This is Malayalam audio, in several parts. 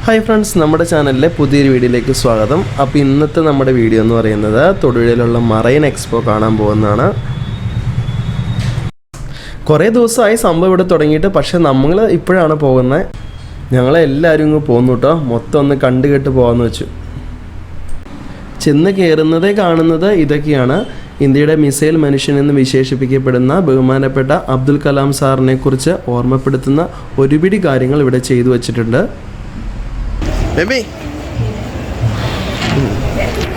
ഹായ് ഫ്രണ്ട്സ്, നമ്മുടെ ചാനലിലെ പുതിയൊരു വീഡിയോയിലേക്ക് സ്വാഗതം. അപ്പോൾ ഇന്നത്തെ നമ്മുടെ വീഡിയോ എന്ന് പറയുന്നത് തൊടുപുഴയിലുള്ള മറൈൻ എക്സ്പോ കാണാൻ പോകുന്നതാണ്. കുറേ ദിവസമായി സംഭവം ഇവിടെ തുടങ്ങിയിട്ട്, പക്ഷേ നമ്മൾ ഇപ്പോഴാണ് പോകുന്നത്. ഞങ്ങളെല്ലാവരും ഇങ്ങ് പോന്നു കേട്ടോ, മൊത്തം ഒന്ന് കണ്ടുകെട്ട് പോകാമെന്ന് വെച്ചു. ചെന്ന് കയറുന്നതേ കാണുന്നത് ഇതൊക്കെയാണ്. ഇന്ത്യയുടെ മിസൈൽ മനുഷ്യൻ എന്ന് വിശേഷിപ്പിക്കപ്പെടുന്ന ബഹുമാനപ്പെട്ട അബ്ദുൽ കലാം സാറിനെ കുറിച്ച് ഓർമ്മപ്പെടുത്തുന്ന ഒരുപിടി കാര്യങ്ങൾ ഇവിടെ ചെയ്തു വച്ചിട്ടുണ്ട്.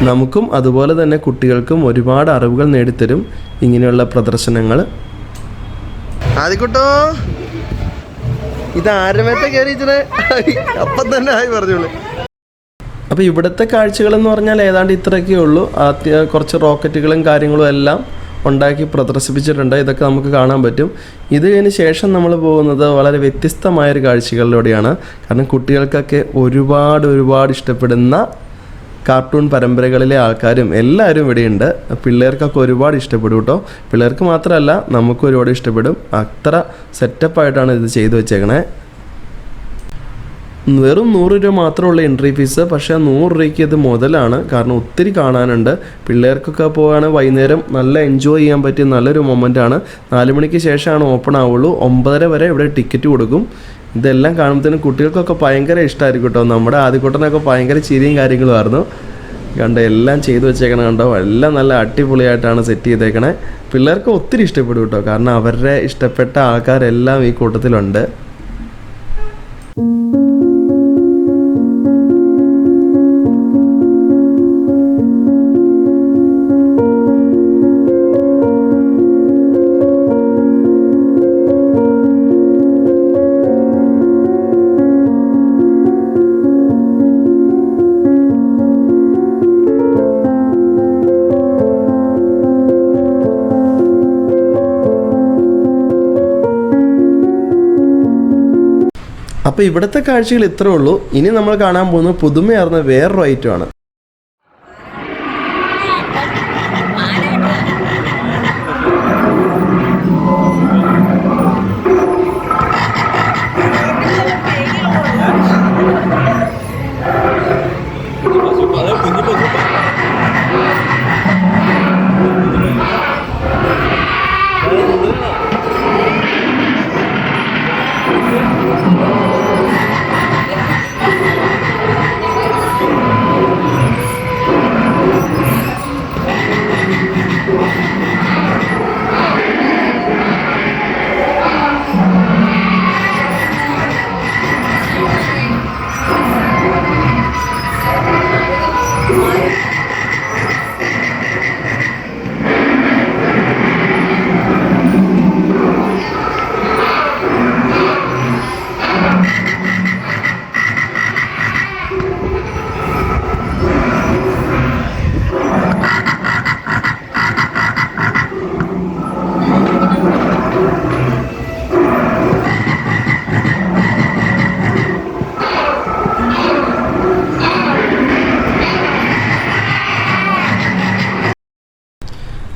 നമുക്കും അതുപോലെ തന്നെ കുട്ടികൾക്കും ഒരുപാട് അറിവുകൾ നേടിത്തരും ഇങ്ങനെയുള്ള പ്രദർശനങ്ങൾ. ആദ്യക്കൂട്ടോ ഇത് ആരമേത്തെ കയറിയിട്ട് അപ്പം തന്നെ ആയി പറഞ്ഞോളൂ. അപ്പോൾ ഇവിടുത്തെ കാഴ്ചകളെന്ന് പറഞ്ഞാൽ ഏതാണ്ട് ഇത്രയൊക്കെ ഉള്ളൂ. കുറച്ച് റോക്കറ്റുകളും കാര്യങ്ങളും എല്ലാം ഉണ്ടാക്കി പ്രദർശിപ്പിച്ചിട്ടുണ്ട്. ഇതൊക്കെ നമുക്ക് കാണാൻ പറ്റും. ഇതിന് ശേഷം നമ്മൾ പോകുന്നത് വളരെ വ്യത്യസ്തമായൊരു കാഴ്ചകളിലൂടെയാണ്. കാരണം കുട്ടികൾക്കൊക്കെ ഒരുപാട് ഇഷ്ടപ്പെടുന്ന കാർട്ടൂൺ പരമ്പരകളിലെ ആൾക്കാരും എല്ലാവരും ഇവിടെയുണ്ട്. പിള്ളേർക്കൊക്കെ ഒരുപാട് ഇഷ്ടപ്പെടും കേട്ടോ. പിള്ളേർക്ക് മാത്രമല്ല, നമുക്കും ഒരുപാട് ഇഷ്ടപ്പെടും. അത്ര സെറ്റപ്പായിട്ടാണ് ഇത് ചെയ്തു വെച്ചേക്കണേ. വെറും 100 രൂപ മാത്രമുള്ള എൻട്രി ഫീസ്. പക്ഷേ 100 രൂപയ്ക്ക് ഇത് മുതലാണ്. കാരണം ഒത്തിരി കാണാനുണ്ട്. പിള്ളേർക്കൊക്കെ പോവുകയാണെങ്കിൽ വൈകുന്നേരം നല്ല എൻജോയ് ചെയ്യാൻ പറ്റിയ നല്ലൊരു മൊമെൻ്റാണ്. 4 മണിക്ക് ശേഷമാണ് ഓപ്പൺ ആവുള്ളൂ. 9:30 വരെ ഇവിടെ ടിക്കറ്റ് കൊടുക്കും. ഇതെല്ലാം കാണുമ്പോഴത്തേനും കുട്ടികൾക്കൊക്കെ ഭയങ്കര ഇഷ്ടമായിരിക്കും കേട്ടോ. നമ്മുടെ ആദ്യക്കൂട്ടനൊക്കെ ഭയങ്കര ചിരിയും കാര്യങ്ങളുമായിരുന്നു. കണ്ടോ, എല്ലാം ചെയ്തു വെച്ചേക്കണം. കണ്ടോ, എല്ലാം നല്ല അടിപൊളിയായിട്ടാണ് സെറ്റ് ചെയ്തേക്കണേ. പിള്ളേർക്ക് ഒത്തിരി ഇഷ്ടപ്പെടും കേട്ടോ. കാരണം അവരുടെ ഇഷ്ടപ്പെട്ട ആൾക്കാരെല്ലാം ഈ കൂട്ടത്തിലുണ്ട്. അപ്പോൾ ഇവിടുത്തെ കാഴ്ചകൾ ഇത്രേ ഉള്ളൂ. ഇനി നമ്മൾ കാണാൻ പോകുന്നത് പുതുമയാർന്ന വേറൊരു ഐറ്റമാണ്.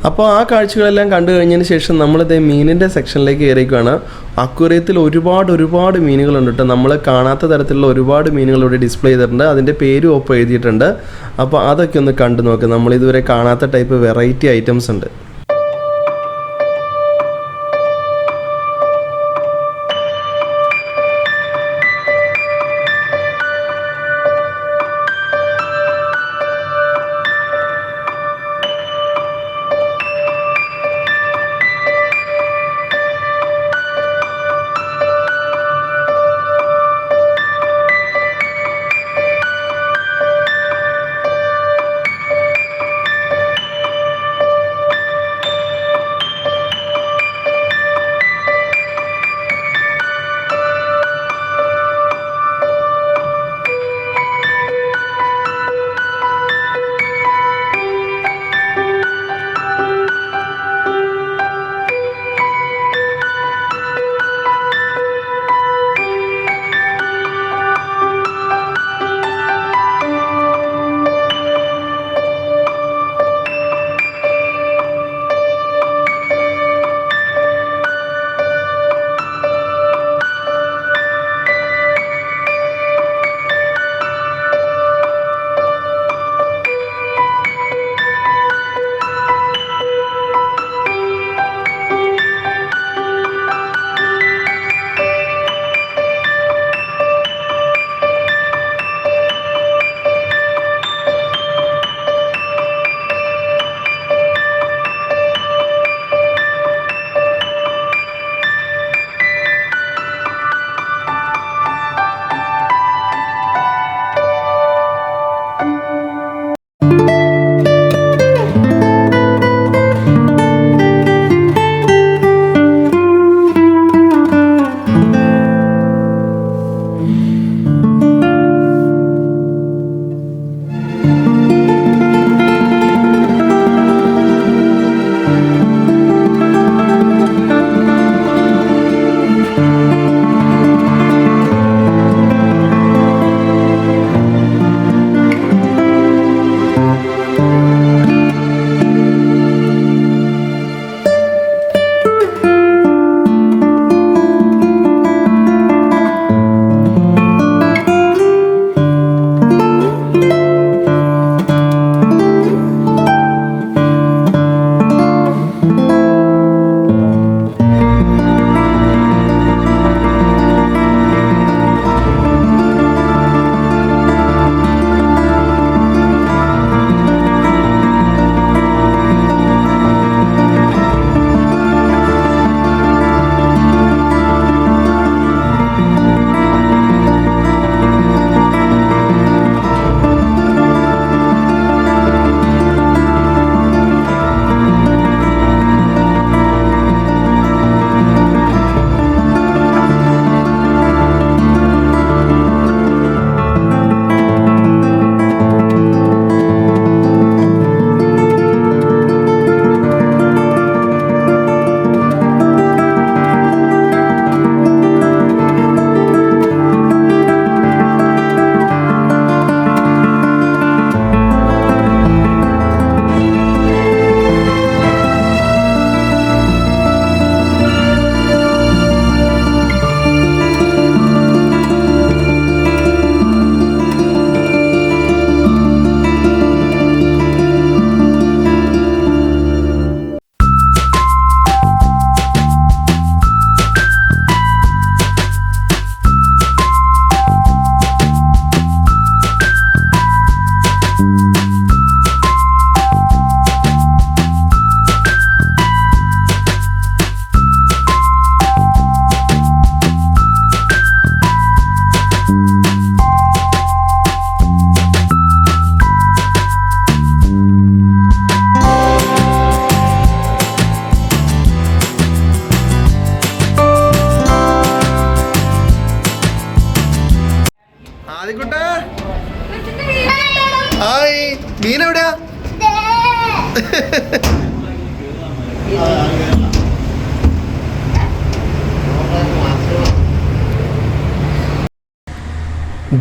അപ്പോൾ ആ കാഴ്ചകളെല്ലാം കണ്ടു കഴിഞ്ഞതിന് ശേഷം നമ്മളിതേ മീനിൻ്റെ സെക്ഷനിലേക്ക് കയറിയിരിക്കുകയാണ്. അക്വേറിയത്തിൽ ഒരുപാട് മീനുകളുണ്ട് കേട്ടോ. നമ്മൾ കാണാത്ത തരത്തിലുള്ള ഒരുപാട് മീനുകൾ ഇവിടെ ഡിസ്പ്ലേ ചെയ്തിട്ടുണ്ട്. അതിൻ്റെ പേരും ഒപ്പം എഴുതിയിട്ടുണ്ട്. അപ്പോൾ അതൊക്കെ ഒന്ന് കണ്ടു നോക്കുക. നമ്മളിതുവരെ കാണാത്ത ടൈപ്പ് വെറൈറ്റി ഐറ്റംസ് ഉണ്ട്.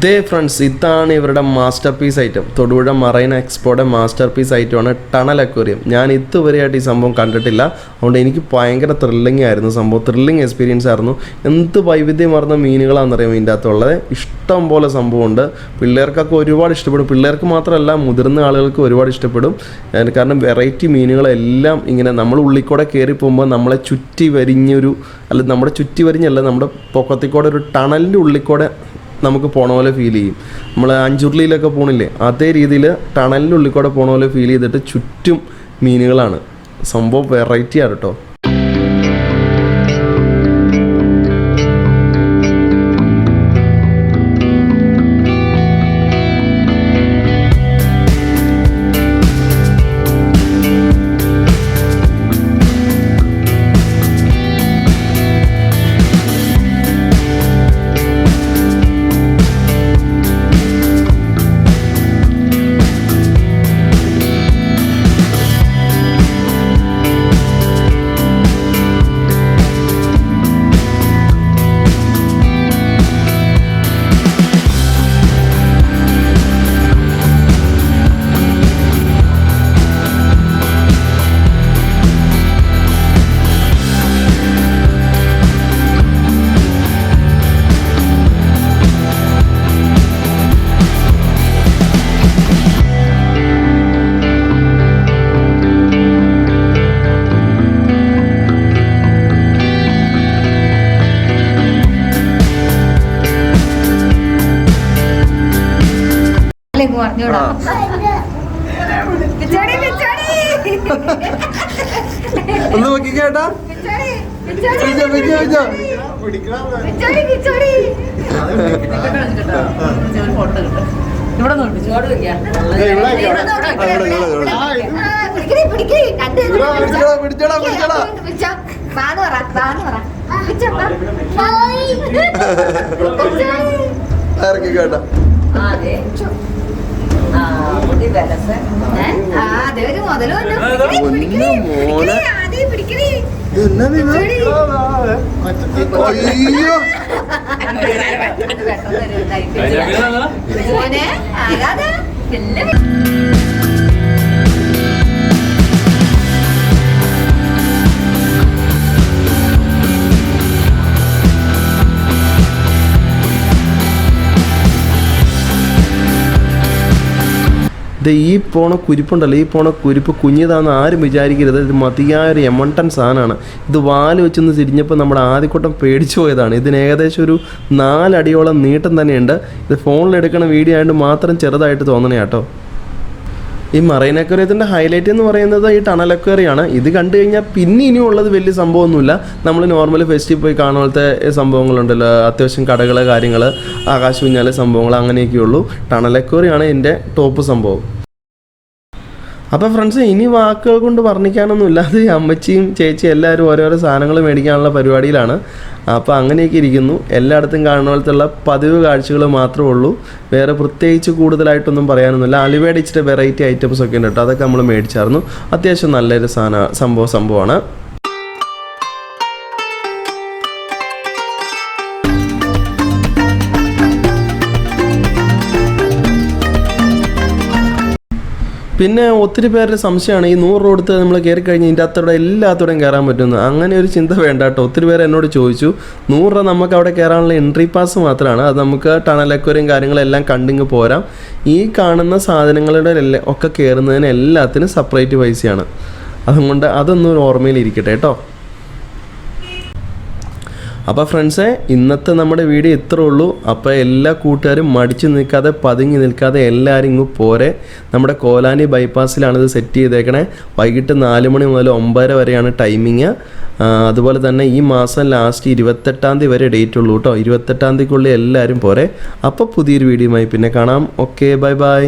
ദേ ഫ്രണ്ട്സ്, ഇതാണ് ഇവരുടെ masterpiece item. Thodupuzha marine എക്സ്പോയുടെ മാസ്റ്റർ പീസ് ഐറ്റമാണ് ടണൽ അക്വേറിയം. ഞാൻ ഇതുവരെയായിട്ട് ഈ സംഭവം കണ്ടിട്ടില്ല. അതുകൊണ്ട് എനിക്ക് ഭയങ്കര ത്രില്ലിംഗ് ആയിരുന്നു സംഭവം. ത്രില്ലിംഗ് എക്സ്പീരിയൻസ് ആയിരുന്നു. എന്ത് വൈവിധ്യമാർന്ന മീനുകളാണെന്നറിയാം ഇതിൻ്റെ അകത്തുള്ളത്. ഇഷ്ടം പോലെ സംഭവമുണ്ട്. പിള്ളേർക്കൊക്കെ ഒരുപാട് ഇഷ്ടപ്പെടും. പിള്ളേർക്ക് മാത്രമല്ല, മുതിർന്ന ആളുകൾക്ക് ഒരുപാട് ഇഷ്ടപ്പെടും. കാരണം വെറൈറ്റി മീനുകളെല്ലാം ഇങ്ങനെ നമ്മൾ ഉള്ളിക്കൂടെ കയറി പോകുമ്പോൾ നമ്മളെ ചുറ്റി വരിഞ്ഞൊരു, അല്ല നമ്മുടെ ചുറ്റി വരിഞ്ഞല്ല, നമ്മുടെ പൊക്കത്തിക്കൂടെ ഒരു ടണലിൻ്റെ ഉള്ളിക്കൂടെ നമുക്ക് പോണ പോലെ ഫീൽ ചെയ്യും. നമ്മൾ അഞ്ചുരുളിയിലൊക്കെ പോണില്ലേ, അതേ രീതിയിൽ ടണലിൻ്റെ ഉള്ളിൽ കൂടെ പോണ പോലെ ഫീൽ ചെയ്തിട്ട് ചുറ്റും മീനുകളാണ്. സംഭവം വെറൈറ്റിയാണ് കേട്ടോ. ഒന്ന് നോക്കിക്കേട്ടാ, കേട്ടാ ഈ പോണ കുരിപ്പുണ്ടല്ലോ, ഈ പോണ കുരിപ്പ് കുഞ്ഞിതാന്ന് ആരും വിചാരിക്കരുത്. ഇത് മതിയായൊരു എമണ്ടൻ സാധനമാണ്. ഇത് വാല് വെച്ചൊന്ന് തിരിഞ്ഞപ്പോൾ നമ്മുടെ ആദ്യക്കൂട്ടം പേടിച്ചു പോയതാണ്. ഇതിന് ഏകദേശം ഒരു 4 അടിയോളം നീട്ടം തന്നെയുണ്ട്. ഇത് ഫോണിലെടുക്കണ വീഡിയോ ആയതുകൊണ്ട് മാത്രം ചെറുതായിട്ട് തോന്നണേ കേട്ടോ. ഈ മറൈൻ അക്വേറിയത്തിൻ്റെ ഹൈലൈറ്റ് എന്ന് പറയുന്നത് ഈ ടണൽ അക്വേറിയമാണ്. ഇത് കണ്ടു കഴിഞ്ഞാൽ പിന്നെ ഇനിയും ഉള്ളത് വലിയ സംഭവമൊന്നുമില്ല. നമ്മൾ നോർമൽ ഫെസ്റ്റിൽ പോയി കാണുമ്പോഴത്തെ സംഭവങ്ങളുണ്ടല്ലോ, അത്യാവശ്യം കടകൾ, കാര്യങ്ങൾ, ആകാശ സംഭവങ്ങൾ, അങ്ങനെയൊക്കെയുള്ളൂ. ടണൽ അക്വേറിയമാണ് ഇതിൻ്റെ ടോപ്പ് സംഭവം. അപ്പോൾ ഫ്രണ്ട്സ്, ഇനി വാക്കുകൾ കൊണ്ട് വർണ്ണിക്കാനൊന്നുമില്ല. അത് അമ്മച്ചിയും ചേച്ചിയും എല്ലാവരും ഓരോരോ സാധനങ്ങൾ മേടിക്കാനുള്ള പരിപാടിയിലാണ്. അപ്പോൾ അങ്ങനെയൊക്കെ ഇരിക്കുന്നു. എല്ലായിടത്തും കാണുന്ന പോലത്തുള്ള പതിവ് കാഴ്ചകൾ മാത്രമേ ഉള്ളൂ. വേറെ പ്രത്യേകിച്ച് കൂടുതലായിട്ടൊന്നും പറയാനൊന്നുമില്ല. അലിവേഡ് ഇച്ചിരി വെറൈറ്റി ഐറ്റംസ് ഒക്കെ ഉണ്ട് കേട്ടോ. അതൊക്കെ നമ്മൾ മേടിച്ചായിരുന്നു. അത്യാവശ്യം നല്ലൊരു സംഭവമാണ്. പിന്നെ ഒത്തിരി പേരുടെ സംശയമാണ് ഈ 100 രൂപ കൊടുത്ത് നമ്മൾ കയറി കഴിഞ്ഞ് ഇതിൻ്റെ അകത്തോടെ എല്ലാത്തോടെയും കയറാൻ പറ്റുമെന്ന്. അങ്ങനെ ഒരു ചിന്ത വേണ്ട കേട്ടോ. ഒത്തിരി പേര് എന്നോട് ചോദിച്ചു. 100 രൂപ നമുക്ക് അവിടെ കയറാനുള്ള എൻട്രി പാസ് മാത്രമാണ്. അത് നമുക്ക് ടണൽ അക്വേറിയം കാര്യങ്ങളെല്ലാം കണ്ടിങ്ങ് പോരാം. ഈ കാണുന്ന സാധനങ്ങളുടെ ഒക്കെ കയറുന്നതിന് എല്ലാത്തിനും സെപ്പറേറ്റ് പൈസയാണ്. അതുകൊണ്ട് അതൊന്നും ഓർമ്മയിലിരിക്കട്ടെ കേട്ടോ. അപ്പോൾ ഫ്രണ്ട്സേ, ഇന്നത്തെ നമ്മുടെ വീഡിയോ ഇത്രേ ഉള്ളൂ. അപ്പോൾ എല്ലാ കൂട്ടുകാരും മടിച്ചു നിൽക്കാതെ, പതുങ്ങി നിൽക്കാതെ എല്ലാവരും ഇങ്ങ് പോരെ. നമ്മുടെ കോലാനി ബൈപ്പാസിലാണ് ഇത് സെറ്റ് ചെയ്തേക്കണേ. വൈകിട്ട് 4 മണി മുതൽ 9 വരെയാണ് ടൈമിങ്. അതുപോലെ തന്നെ ഈ മാസം ലാസ്റ്റ് 28-ാം തീയതി വരെ ഡേറ്റ് ഉള്ളൂ കേട്ടോ. 28-ാം തീയതിക്കുള്ളിൽ എല്ലാവരും പോരെ. അപ്പോൾ പുതിയൊരു വീഡിയോയുമായി പിന്നെ കാണാം. Okay, bye bye.